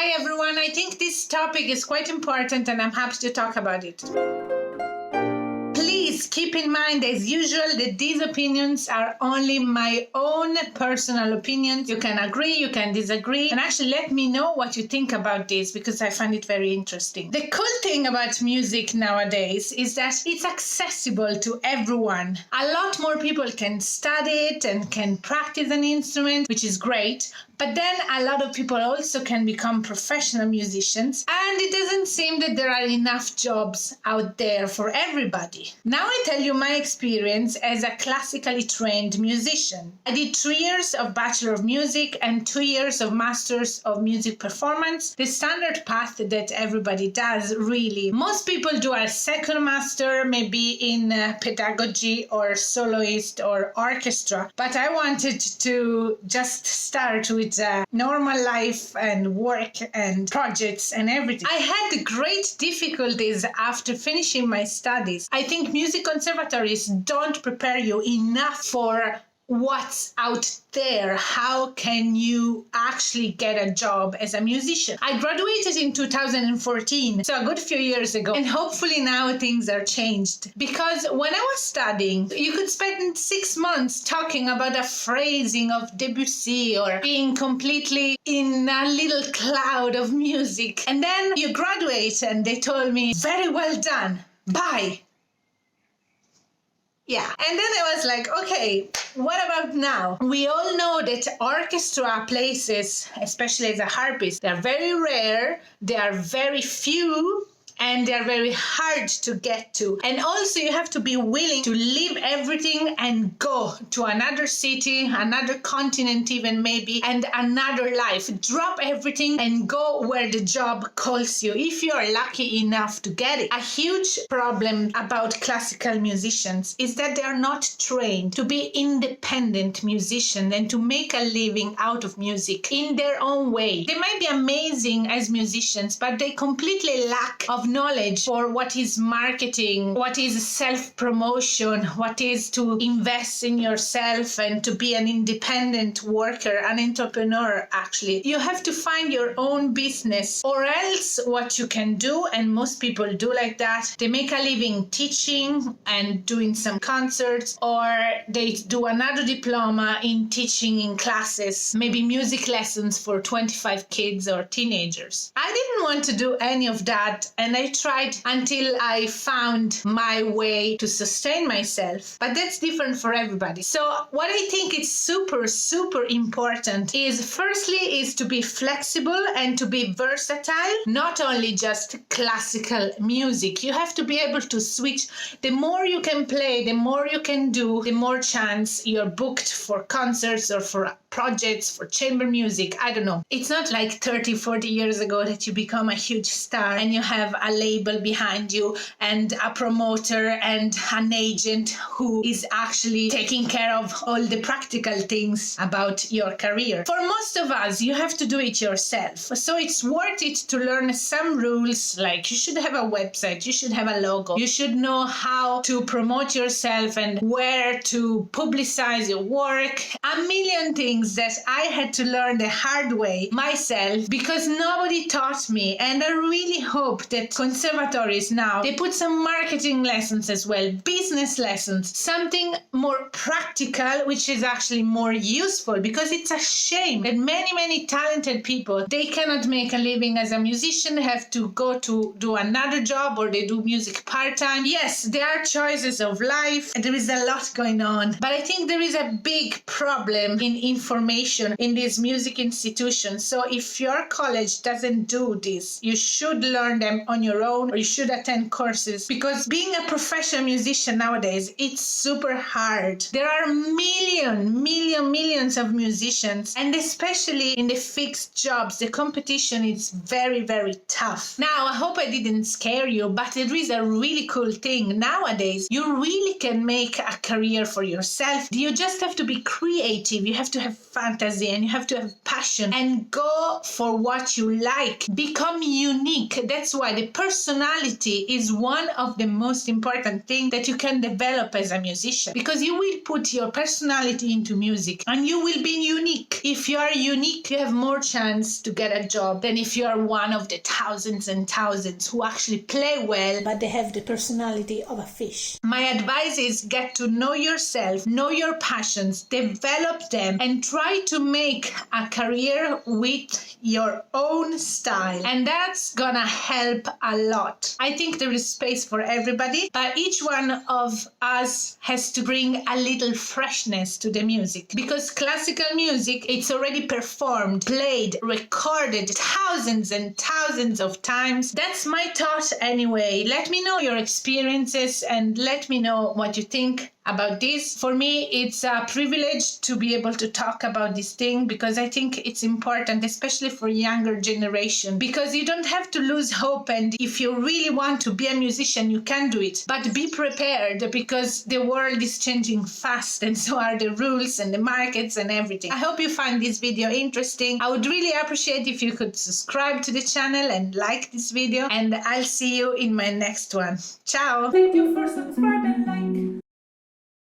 Hi everyone, I think this topic is quite important and I'm happy to talk about it. Please keep in mind, as usual, that these opinions are only my own personal opinions. You can agree, you can disagree, and actually let me know what you think about this because I find it very interesting. The cool thing about music nowadays is that it's accessible to everyone. A lot more people can study it and can practice an instrument, which is great. But then a lot of people also can become professional musicians, and it doesn't seem that there are enough jobs out there for everybody. Now I tell you my experience as a classically trained musician. I did 3 years of Bachelor of Music and 2 years of Masters of Music Performance, the standard path that everybody does, really. Most people do a second master, maybe in pedagogy or soloist or orchestra, but I wanted to just start with normal life and work and projects and everything. I had great difficulties after finishing my studies. I think music conservatories don't prepare you enough for what's out there. How can you actually get a job as a musician? I graduated in 2014, so a good few years ago, and hopefully now things are changed. Because when I was studying, you could spend 6 months talking about a phrasing of Debussy or being completely in a little cloud of music. And then you graduate and they told me, very well done, bye. Yeah, and then I was like, okay, what about now? We all know that orchestra places, especially as a harpist, they're very rare, they are very few, and they're very hard to get to. And also you have to be willing to leave everything and go to another city, another continent even maybe, and another life. Drop everything and go where the job calls you, if you're lucky enough to get it. A huge problem about classical musicians is that they are not trained to be independent musicians and to make a living out of music in their own way. They might be amazing as musicians, but they completely lack of knowledge for what is marketing, what is self-promotion, what is to invest in yourself and to be an independent worker, an entrepreneur actually. You have to find your own business, or else what you can do, and most people do like that, they make a living teaching and doing some concerts, or they do another diploma in teaching in classes, maybe music lessons for 25 kids or teenagers. I didn't want to do any of that, and I tried until I found my way to sustain myself. But that's different for everybody. So what I think is super, super important is firstly is to be flexible and to be versatile, not only just classical music. You have to be able to switch. The more you can play, the more you can do, the more chance you're booked for concerts or for projects, for chamber music. I don't know. It's not like 30, 40 years ago that you become a huge star and you have a label behind you and a promoter and an agent who is actually taking care of all the practical things about your career. For most of us, you have to do it yourself. So it's worth it to learn some rules, like you should have a website, you should have a logo, you should know how to promote yourself and where to publicize your work. A million things that I had to learn the hard way myself because nobody taught me. And I really hope that conservatories now, they put some marketing lessons as well, business lessons, something more practical, which is actually more useful, because it's a shame that many talented people, they cannot make a living as a musician, have to go to do another job, or they do music part-time. Yes, there are choices of life and there is a lot going on, but I think there is a big problem in information in these music institutions. So if your college doesn't do this, you should learn them on your own, or you should attend courses, because being a professional musician nowadays, it's super hard. There are millions of musicians, and especially in the fixed jobs, the competition is very tough. Now, I hope I didn't scare you, but there is a really cool thing. Nowadays, you really can make a career for yourself. You just have to be creative. You have to have have fantasy and you have to have passion and go for what you like. Become unique. That's why the personality is one of the most important things that you can develop as a musician, because you will put your personality into music and you will be unique. If you are unique, you have more chance to get a job than if you are one of the thousands and thousands who actually play well, but they have the personality of a fish. My advice is get to know yourself, know your passions, develop them, and try to make a career with your own style. And that's gonna help a lot. I think there is space for everybody, but each one of us has to bring a little freshness to the music, because classical music, it's already performed, played, recorded thousands and thousands of times. That's my thought anyway. Let me know your experiences and let me know what you think about this. For me, it's a privilege to be able to talk about this thing, because I think it's important, especially for younger generation, because you don't have to lose hope. And if you really want to be a musician, you can do it, but be prepared, because the world is changing fast and so are the rules and the markets and everything. I hope you find this video interesting. I would really appreciate if you could subscribe to the channel and like this video, and I'll see you in my next one. Ciao! Thank you for subscribing.